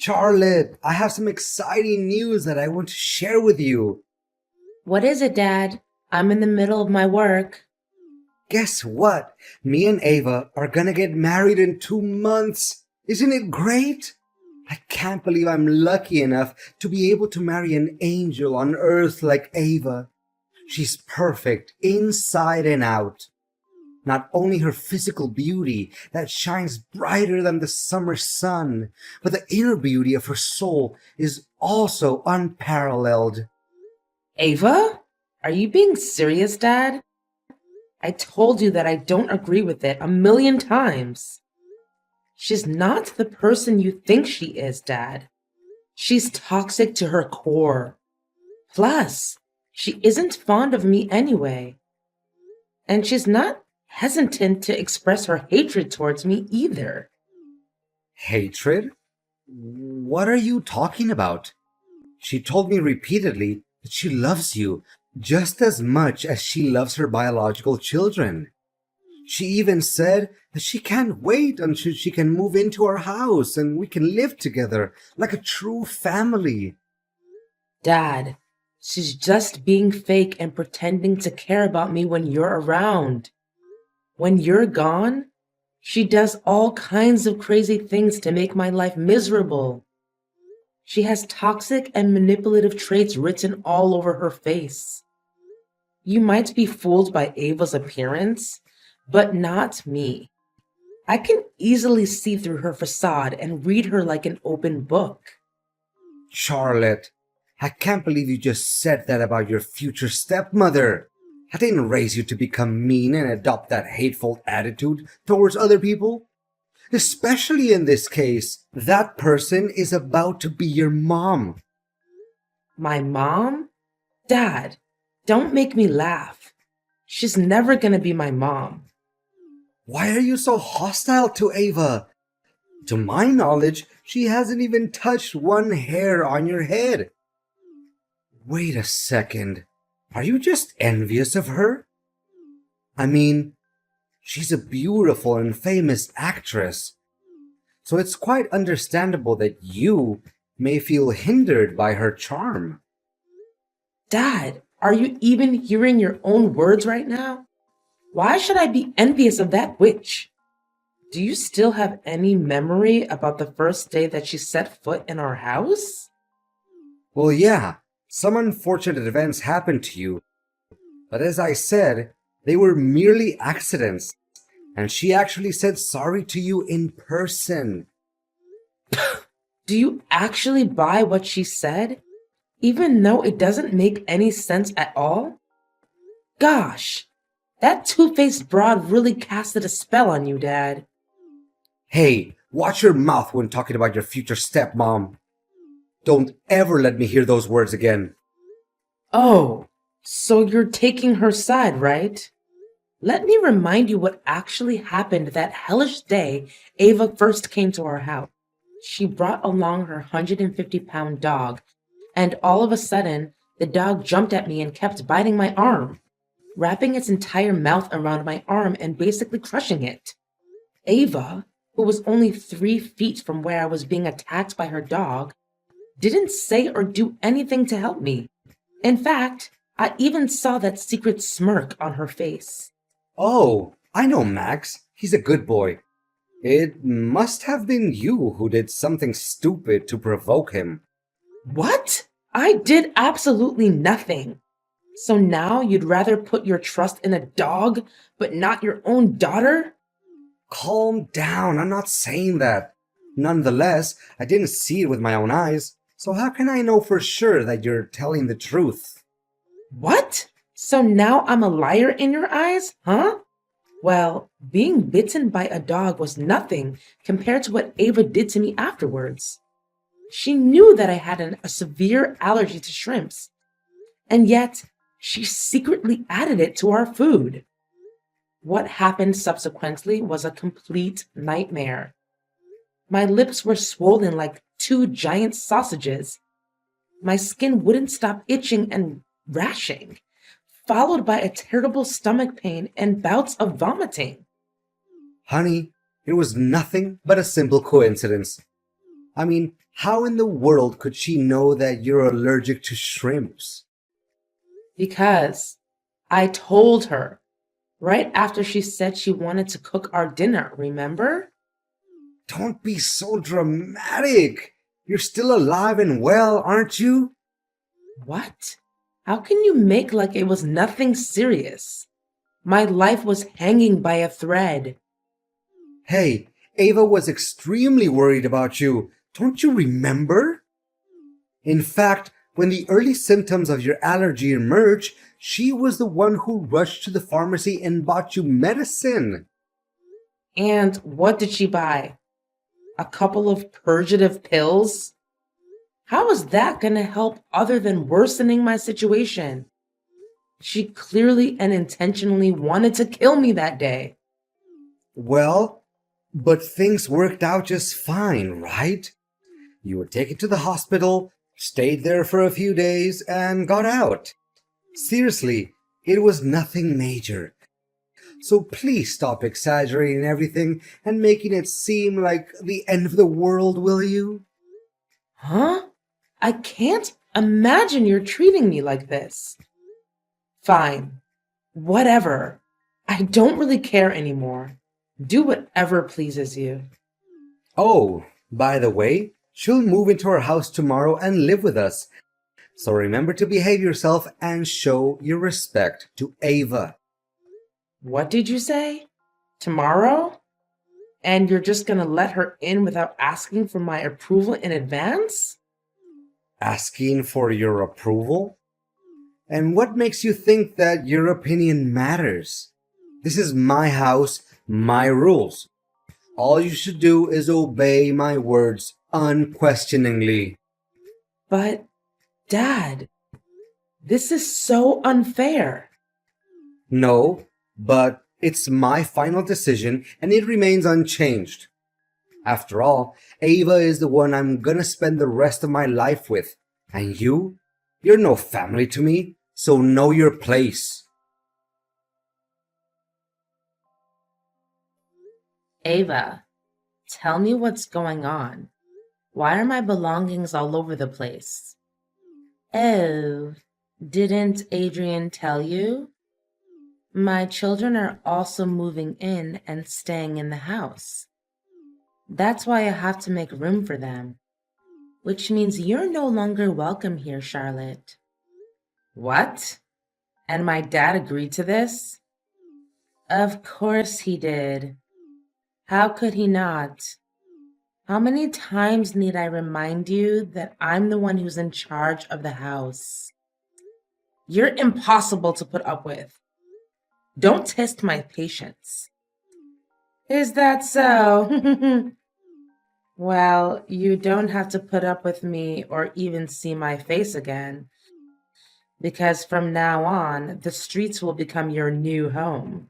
Charlotte, I have some exciting news that I want to share with you. What is it, Dad? I'm in the middle of my work. Guess what? Me and Ava are gonna get married in 2 months. Isn't it great? I can't believe I'm lucky enough to be able to marry an angel on earth like Ava. She's perfect inside and out. Not only her physical beauty that shines brighter than the summer sun, but the inner beauty of her soul is also unparalleled. Ava? Are you being serious, Dad? I told you that I don't agree with it a million times. She's not the person you think she is, Dad. She's toxic to her core. Plus, she isn't fond of me anyway. And she's not hesitant to express her hatred towards me either. Hatred? What are you talking about? She told me repeatedly that she loves you just as much as she loves her biological children. She even said that she can't wait until she can move into our house and we can live together like a true family. Dad, she's just being fake and pretending to care about me when you're around. When you're gone, she does all kinds of crazy things to make my life miserable. She has toxic and manipulative traits written all over her face. You might be fooled by Ava's appearance, but not me. I can easily see through her facade and read her like an open book. Charlotte, I can't believe you just said that about your future stepmother. I didn't raise you to become mean and adopt that hateful attitude towards other people. Especially in this case, that person is about to be your mom. My mom? Dad, don't make me laugh. She's never gonna be my mom. Why are you so hostile to Ava? To my knowledge, she hasn't even touched one hair on your head. Wait a second. Are you just envious of her? I mean, she's a beautiful and famous actress. So it's quite understandable that you may feel hindered by her charm. Dad, are you even hearing your own words right now? Why should I be envious of that witch? Do you still have any memory about the first day that she set foot in our house? Well, yeah, some unfortunate events happened to you. But as I said, they were merely accidents. And she actually said sorry to you in person. Do you actually buy what she said, even though it doesn't make any sense at all? Gosh, that two-faced broad really casted a spell on you, Dad. Hey, watch your mouth when talking about your future stepmom. Don't ever let me hear those words again. Oh, so you're taking her side, right? Let me remind you what actually happened that hellish day Ava first came to our house. She brought along her 150-pound dog, and all of a sudden, the dog jumped at me and kept biting my arm, wrapping its entire mouth around my arm and basically crushing it. Ava, who was only 3 feet from where I was being attacked by her dog, didn't say or do anything to help me. In fact, I even saw that secret smirk on her face. Oh, I know Max. He's a good boy. It must have been you who did something stupid to provoke him. What? I did absolutely nothing. So now you'd rather put your trust in a dog, but not your own daughter? Calm down, I'm not saying that. Nonetheless, I didn't see it with my own eyes, so how can I know for sure that you're telling the truth? What? So now I'm a liar in your eyes, huh? Well, being bitten by a dog was nothing compared to what Ava did to me afterwards. She knew that I had a severe allergy to shrimps, and yet she secretly added it to our food. What happened subsequently was a complete nightmare. My lips were swollen like two giant sausages. My skin wouldn't stop itching and rashing, followed by a terrible stomach pain and bouts of vomiting. Honey, it was nothing but a simple coincidence. I mean, how in the world could she know that you're allergic to shrimps? Because I told her right after she said she wanted to cook our dinner, remember? Don't be so dramatic. You're still alive and well, aren't you? What? How can you make like it was nothing serious? My life was hanging by a thread. Hey, Ava was extremely worried about you. Don't you remember? In fact, when the early symptoms of your allergy emerged, she was the one who rushed to the pharmacy and bought you medicine. And what did she buy? A couple of purgative pills? How is that going to help other than worsening my situation? She clearly and intentionally wanted to kill me that day. Well, but things worked out just fine, right? You were taken to the hospital, stayed there for a few days, and got out. Seriously, it was nothing major. So please stop exaggerating everything and making it seem like the end of the world, will you? Huh? I can't imagine you're treating me like this. Fine. Whatever. I don't really care anymore. Do whatever pleases you. Oh, by the way, she'll move into our house tomorrow and live with us. So remember to behave yourself and show your respect to Ava. What did you say? Tomorrow? And you're just gonna let her in without asking for my approval in advance? Asking for your approval? And what makes you think that your opinion matters? This is my house, my rules. All you should do is obey my words unquestioningly. But, Dad, this is so unfair. No, but it's my final decision and it remains unchanged. After all, Ava is the one I'm gonna spend the rest of my life with. And you're no family to me, so know your place. Ava, tell me what's going on. Why are my belongings all over the place? Oh, didn't Adrian tell you? My children are also moving in and staying in the house. That's why I have to make room for them. Which means you're no longer welcome here, Charlotte. What? And my dad agreed to this? Of course he did. How could he not? How many times need I remind you that I'm the one who's in charge of the house? You're impossible to put up with. Don't test my patience. Is that so? Well, you don't have to put up with me or even see my face again, because from now on, the streets will become your new home.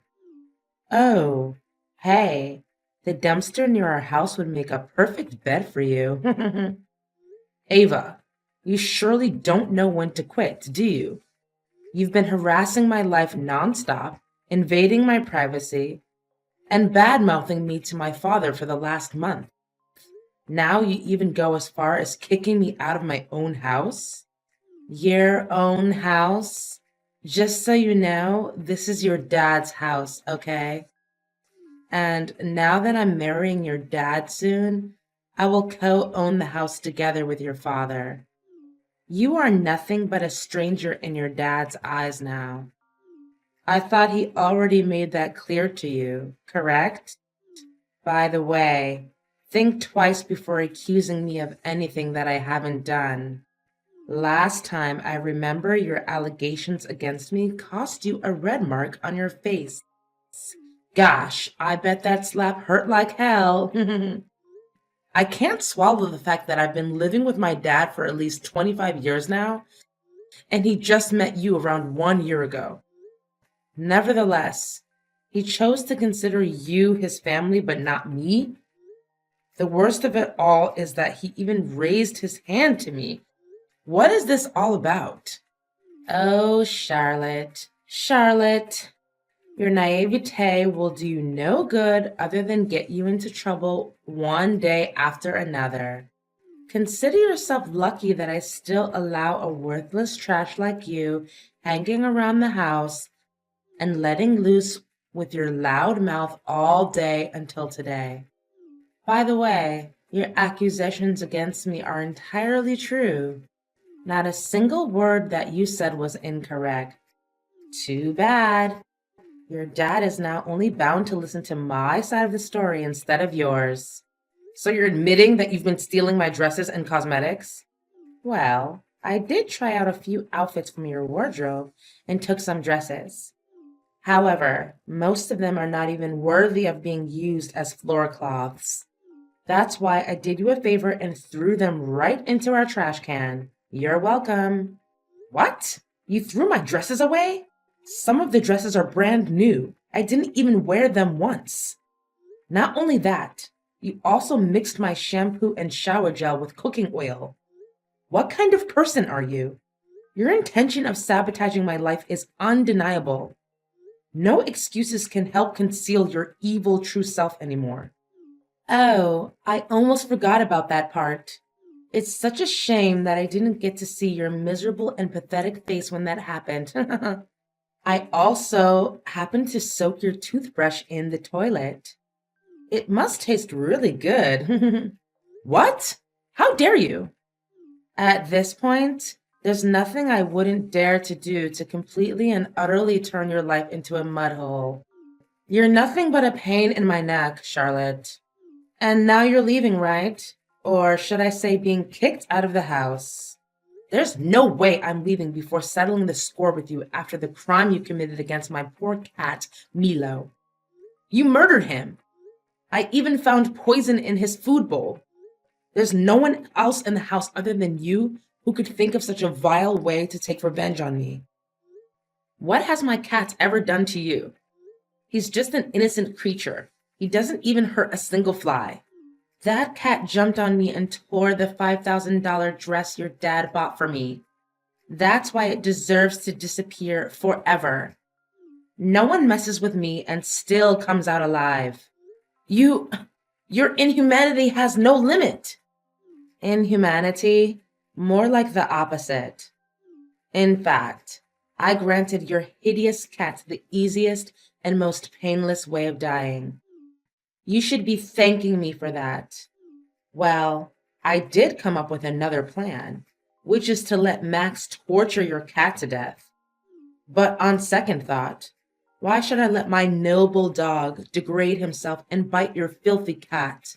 Oh, hey, the dumpster near our house would make a perfect bed for you. Ava, you surely don't know when to quit, do you? You've been harassing my life nonstop, invading my privacy, and bad-mouthing me to my father for the last month. Now you even go as far as kicking me out of my own house? Your own house? Just so you know, this is your dad's house, okay? And now that I'm marrying your dad soon, I will co-own the house together with your father. You are nothing but a stranger in your dad's eyes now. I thought he already made that clear to you, correct? By the way, think twice before accusing me of anything that I haven't done. Last time I remember your allegations against me cost you a red mark on your face. Gosh, I bet that slap hurt like hell. I can't swallow the fact that I've been living with my dad for at least 25 years now, and he just met you around 1 year ago. Nevertheless, he chose to consider you his family but not me. The worst of it all is that he even raised his hand to me. What is this all about? Oh, Charlotte, Charlotte, your naivete will do you no good other than get you into trouble one day after another. Consider yourself lucky that I still allow a worthless trash like you hanging around the house and letting loose with your loud mouth all day until today. By the way, your accusations against me are entirely true. Not a single word that you said was incorrect. Too bad. Your dad is now only bound to listen to my side of the story instead of yours. So you're admitting that you've been stealing my dresses and cosmetics? Well, I did try out a few outfits from your wardrobe and took some dresses. However, most of them are not even worthy of being used as floor cloths. That's why I did you a favor and threw them right into our trash can. You're welcome. What? You threw my dresses away? Some of the dresses are brand new. I didn't even wear them once. Not only that, you also mixed my shampoo and shower gel with cooking oil. What kind of person are you? Your intention of sabotaging my life is undeniable. No excuses can help conceal your evil true self anymore. Oh, I almost forgot about that part. It's such a shame that I didn't get to see your miserable and pathetic face when that happened. I also happened to soak your toothbrush in the toilet. It must taste really good. What? How dare you? At this point, there's nothing I wouldn't dare to do to completely and utterly turn your life into a mud hole. You're nothing but a pain in my neck, Charlotte. And now you're leaving, right? Or should I say being kicked out of the house? There's no way I'm leaving before settling the score with you after the crime you committed against my poor cat, Milo. You murdered him. I even found poison in his food bowl. There's no one else in the house other than you who could think of such a vile way to take revenge on me. What has my cat ever done to you? He's just an innocent creature. He doesn't even hurt a single fly. That cat jumped on me and tore the $5,000 dress your dad bought for me. That's why it deserves to disappear forever. No one messes with me and still comes out alive. Your inhumanity has no limit. Inhumanity? More like the opposite. In fact, I granted your hideous cat the easiest and most painless way of dying. You should be thanking me for that. Well, I did come up with another plan, which is to let Max torture your cat to death. But on second thought, why should I let my noble dog degrade himself and bite your filthy cat?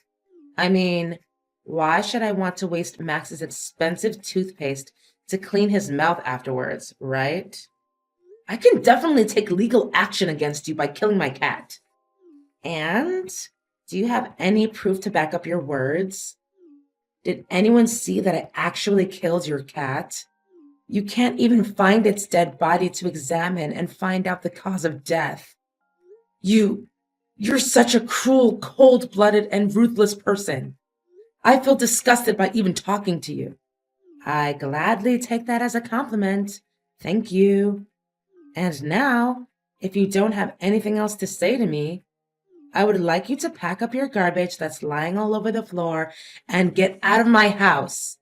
I mean, why should I want to waste Max's expensive toothpaste to clean his mouth afterwards, right? I can definitely take legal action against you by killing my cat. And do you have any proof to back up your words? Did anyone see that I actually killed your cat? You can't even find its dead body to examine and find out the cause of death. You're such a cruel, cold-blooded, and ruthless person. I feel disgusted by even talking to you. I gladly take that as a compliment. Thank you. And now, if you don't have anything else to say to me, I would like you to pack up your garbage that's lying all over the floor and get out of my house.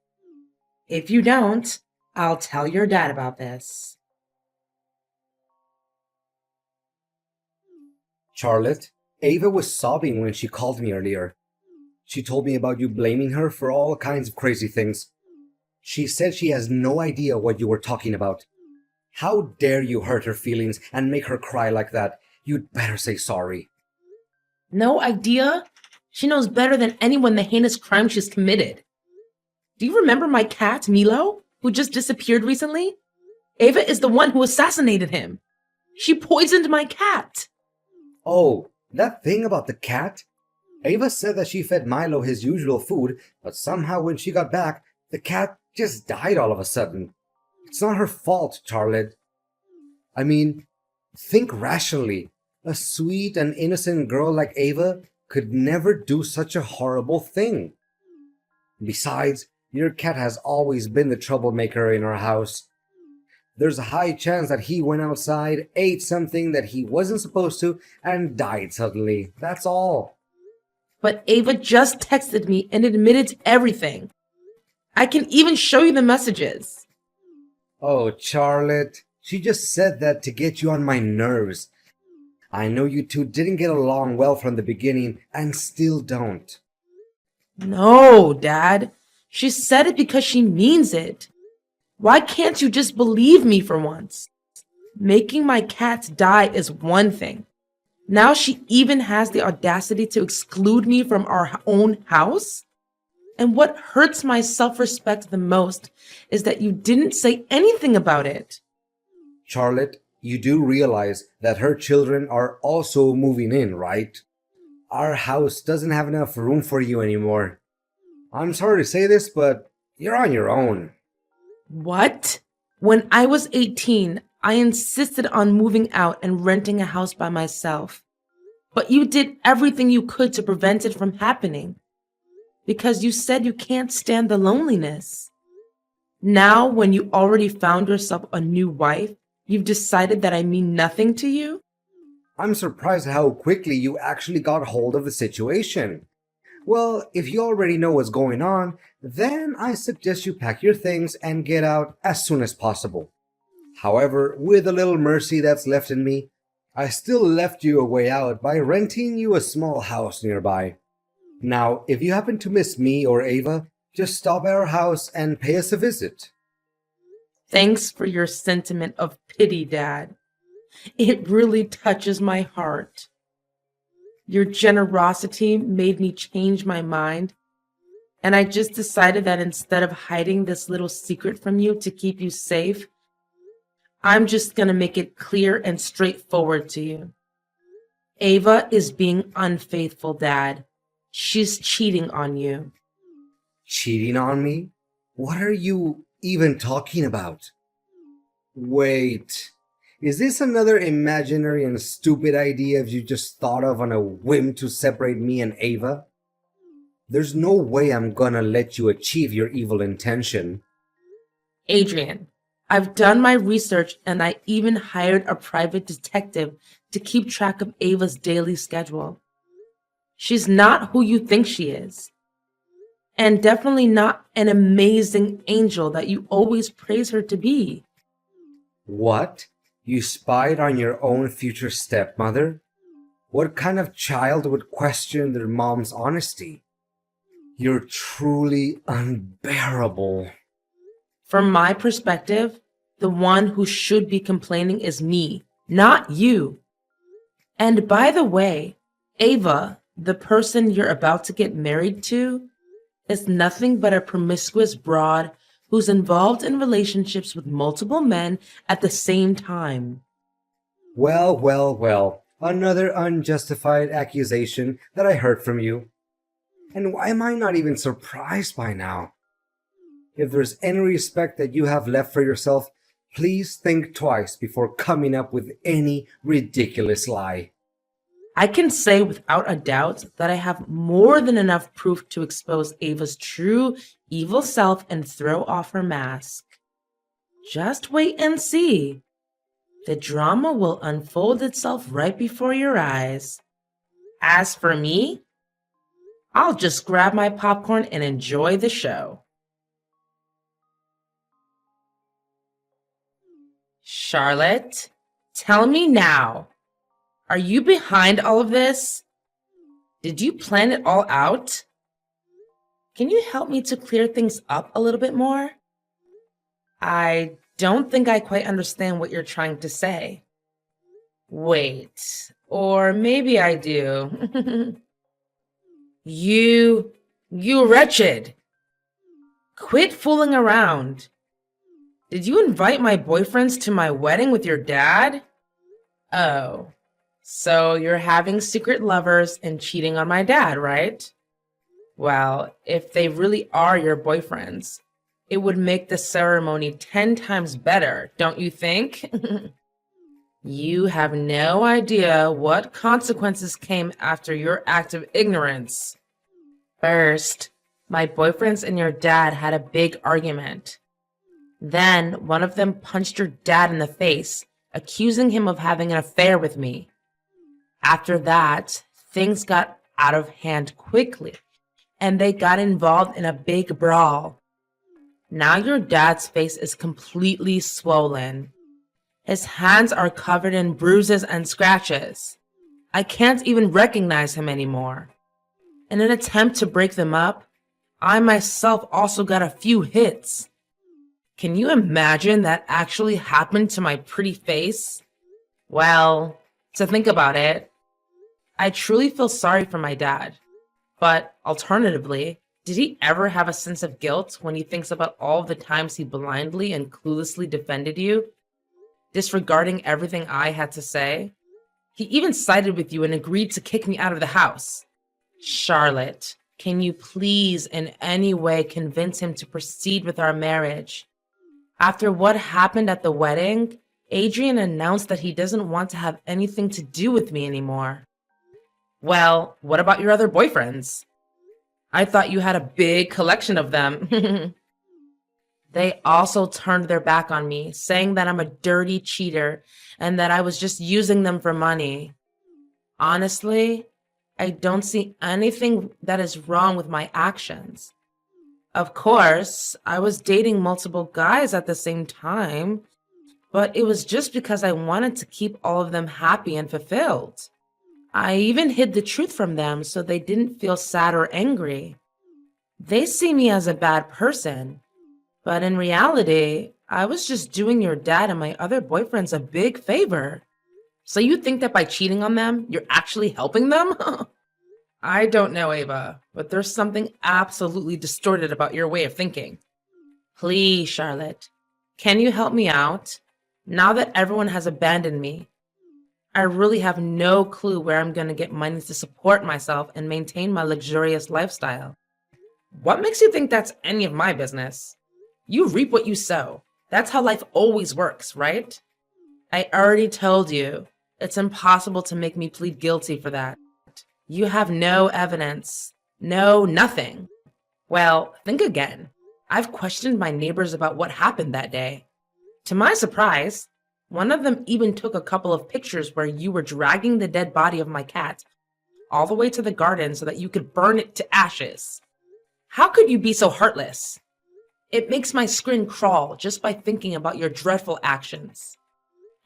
If you don't, I'll tell your dad about this. Charlotte, Ava was sobbing when she called me earlier. She told me about you blaming her for all kinds of crazy things. She said she has no idea what you were talking about. How dare you hurt her feelings and make her cry like that? You'd better say sorry. No idea? She knows better than anyone the heinous crime she's committed. Do you remember my cat, Milo, who just disappeared recently? Ava is the one who assassinated him. She poisoned my cat. Oh, that thing about the cat? Ava said that she fed Milo his usual food, but somehow when she got back, the cat just died all of a sudden. It's not her fault, Charlotte. I mean, think rationally. A sweet and innocent girl like Ava could never do such a horrible thing. Besides, your cat has always been the troublemaker in our house. There's a high chance that he went outside, ate something that he wasn't supposed to, and died suddenly. That's all. But Ava just texted me and admitted to everything. I can even show you the messages. Oh, Charlotte, she just said that to get you on my nerves. I know you two didn't get along well from the beginning and still don't. No, Dad. She said it because she means it. Why can't you just believe me for once? Making my cats die is one thing. Now she even has the audacity to exclude me from our own house? And what hurts my self-respect the most is that you didn't say anything about it. Charlotte, you do realize that her children are also moving in, right? Our house doesn't have enough room for you anymore. I'm sorry to say this, but you're on your own. What? When I was 18, I insisted on moving out and renting a house by myself. But you did everything you could to prevent it from happening. Because you said you can't stand the loneliness. Now, when you already found yourself a new wife, you've decided that I mean nothing to you? I'm surprised how quickly you actually got hold of the situation. Well, if you already know what's going on, then I suggest you pack your things and get out as soon as possible. However, with a little mercy that's left in me, I still left you a way out by renting you a small house nearby. Now, if you happen to miss me or Ava, just stop at our house and pay us a visit. Thanks for your sentiment of pity, Dad. It really touches my heart. Your generosity made me change my mind, and I just decided that instead of hiding this little secret from you to keep you safe, I'm just gonna make it clear and straightforward to you. Ava is being unfaithful, Dad. She's cheating on you. Cheating on me? What are you even talking about? Wait, is this another imaginary and stupid idea you just thought of on a whim to separate me and Ava? There's no way I'm gonna let you achieve your evil intention. Adrian, I've done my research and I even hired a private detective to keep track of Ava's daily schedule. She's not who you think she is. And definitely not an amazing angel that you always praise her to be. What? You spied on your own future stepmother? What kind of child would question their mom's honesty? You're truly unbearable. From my perspective, the one who should be complaining is me, not you. And by the way, Ava, the person you're about to get married to, is nothing but a promiscuous broad who's involved in relationships with multiple men at the same time. Well, well, well. Another unjustified accusation that I heard from you. And why am I not even surprised by now? If there's any respect that you have left for yourself, please think twice before coming up with any ridiculous lie. I can say without a doubt that I have more than enough proof to expose Ava's true evil self and throw off her mask. Just wait and see. The drama will unfold itself right before your eyes. As for me, I'll just grab my popcorn and enjoy the show. Charlotte, tell me now. Are you behind all of this? Did you plan it all out? Can you help me to clear things up a little bit more? I don't think I quite understand what you're trying to say. Wait, or maybe I do. You wretched. Quit fooling around. Did you invite my boyfriends to my wedding with your dad? Oh. So you're having secret lovers and cheating on my dad, right? Well, if they really are your boyfriends, it would make the ceremony 10 times better, don't you think? You have no idea what consequences came after your act of ignorance. First, my boyfriends and your dad had a big argument. Then one of them punched your dad in the face, accusing him of having an affair with me. After that, things got out of hand quickly, and they got involved in a big brawl. Now your dad's face is completely swollen. His hands are covered in bruises and scratches. I can't even recognize him anymore. In an attempt to break them up, I myself also got a few hits. Can you imagine that actually happened to my pretty face? Well, to think about it, I truly feel sorry for my dad. But alternatively, did he ever have a sense of guilt when he thinks about all the times he blindly and cluelessly defended you, disregarding everything I had to say? He even sided with you and agreed to kick me out of the house. Charlotte, can you please in any way convince him to proceed with our marriage? After what happened at the wedding, Adrian announced that he doesn't want to have anything to do with me anymore. Well, what about your other boyfriends? I thought you had a big collection of them. They also turned their back on me, saying that I'm a dirty cheater and that I was just using them for money. Honestly, I don't see anything that is wrong with my actions. Of course, I was dating multiple guys at the same time, but it was just because I wanted to keep all of them happy and fulfilled. I even hid the truth from them so they didn't feel sad or angry. They see me as a bad person, but in reality, I was just doing your dad and my other boyfriends a big favor. So you think that by cheating on them, you're actually helping them? I don't know, Ava, but there's something absolutely distorted about your way of thinking. Please, Charlotte, can you help me out? Now that everyone has abandoned me, I really have no clue where I'm going to get money to support myself and maintain my luxurious lifestyle. What makes you think that's any of my business? You reap what you sow. That's how life always works, right? I already told you, it's impossible to make me plead guilty for that. You have no evidence. No, nothing. Well, think again. I've questioned my neighbors about what happened that day. To my surprise, one of them even took a couple of pictures where you were dragging the dead body of my cat all the way to the garden so that you could burn it to ashes. How could you be so heartless? It makes my skin crawl just by thinking about your dreadful actions.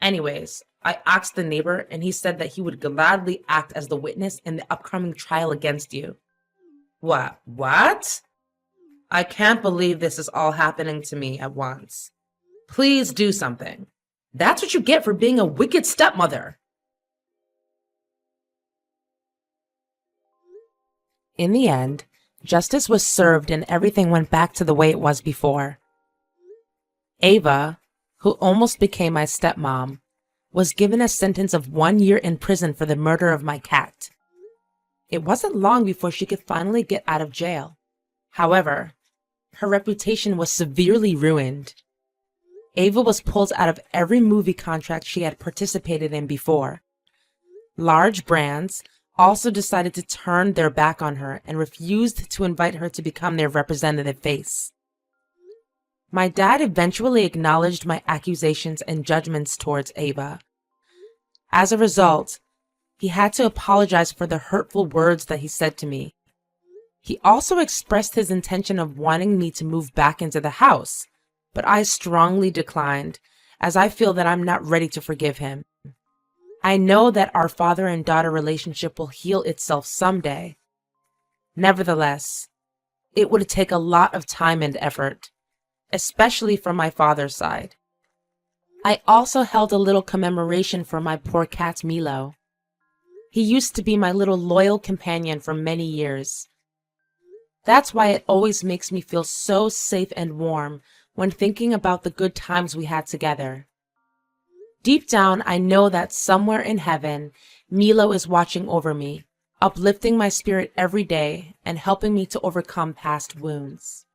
Anyways, I asked the neighbor and he said that he would gladly act as the witness in the upcoming trial against you. What? I can't believe this is all happening to me at once. Please do something. That's what you get for being a wicked stepmother. In the end, justice was served and everything went back to the way it was before. Ava, who almost became my stepmom, was given a sentence of 1 year in prison for the murder of my cat. It wasn't long before she could finally get out of jail. However, her reputation was severely ruined. Ava was pulled out of every movie contract she had participated in before. Large brands also decided to turn their back on her and refused to invite her to become their representative face. My dad eventually acknowledged my accusations and judgments towards Ava. As a result, he had to apologize for the hurtful words that he said to me. He also expressed his intention of wanting me to move back into the house, but I strongly declined, as I feel that I'm not ready to forgive him. I know that our father and daughter relationship will heal itself someday. Nevertheless, it would take a lot of time and effort, especially from my father's side. I also held a little commemoration for my poor cat Milo. He used to be my little loyal companion for many years. That's why it always makes me feel so safe and warm when thinking about the good times we had together. Deep down, I know that somewhere in heaven, Milo is watching over me, uplifting my spirit every day and helping me to overcome past wounds.